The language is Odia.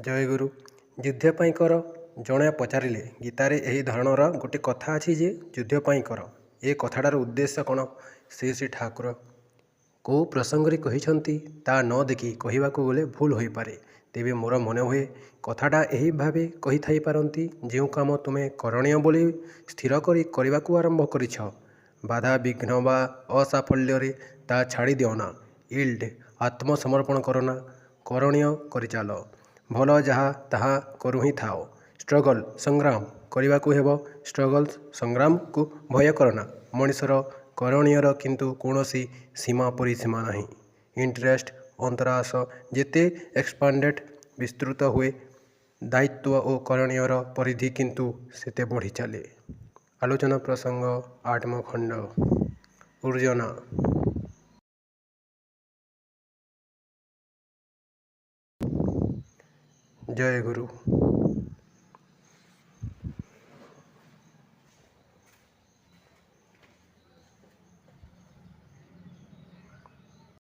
ଜୟଗୁରୁ। ଯୁଦ୍ଧ ପାଇଁ କର। ଜଣେ ପଚାରିଲେ, ଗୀତାରେ ଏହି ଧରଣର ଗୋଟିଏ କଥା ଅଛି ଯେ ଯୁଦ୍ଧ ପାଇଁ କର। ଏ କଥାଟାର ଉଦ୍ଦେଶ୍ୟ କ'ଣ? ଶ୍ରୀ ଠାକୁର କେଉଁ ପ୍ରସଙ୍ଗରେ କହିଛନ୍ତି ତା ନ ଦେଖି କହିବାକୁ ଗଲେ ଭୁଲ ହୋଇପାରେ। ତେବେ ମୋର ମନେହୁଏ କଥାଟା ଏହି ଭାବେ କହିଥାଇପାରନ୍ତି, ଯେଉଁ କାମ ତୁମେ କରଣୀୟ ବୋଲି ସ୍ଥିର କରି କରିବାକୁ ଆରମ୍ଭ କରିଛ, ବାଧା ବିଘ୍ନ ବା ଅସାଫଲ୍ୟରେ ତା ଛାଡ଼ି ଦିଅନା। ଇଲ୍ଡ ଆତ୍ମସମର୍ପଣ କରନା, କରଣୀୟ କରିଚାଲ। ଭଲ ଯାହା ତାହା କରୁ ହିଁ ଥାଅ। ଷ୍ଟ୍ରଗଲ୍ ସଂଗ୍ରାମ କରିବାକୁ ହେବ। ଷ୍ଟ୍ରଗଲ୍ ସଂଗ୍ରାମକୁ ଭୟ କରନା। ମଣିଷର କରଣୀୟର କିନ୍ତୁ କୌଣସି ସୀମା ପରିସୀମା ନାହିଁ। ଇଣ୍ଟରେଷ୍ଟ ଅନ୍ତରାଶ ଯେତେ ଏକ୍ସପାଣ୍ଡେଡ୍ ବିସ୍ତୃତ ହୁଏ, ଦାୟିତ୍ୱ ଓ କରଣୀୟର ପରିଧି କିନ୍ତୁ ସେତେ ବଢ଼ି ଚାଲେ। ଆଲୋଚନା ପ୍ରସଙ୍ଗ 8ମ ଖଣ୍ଡ। ଉର୍ଜନା। ଜୟଗୁରୁ।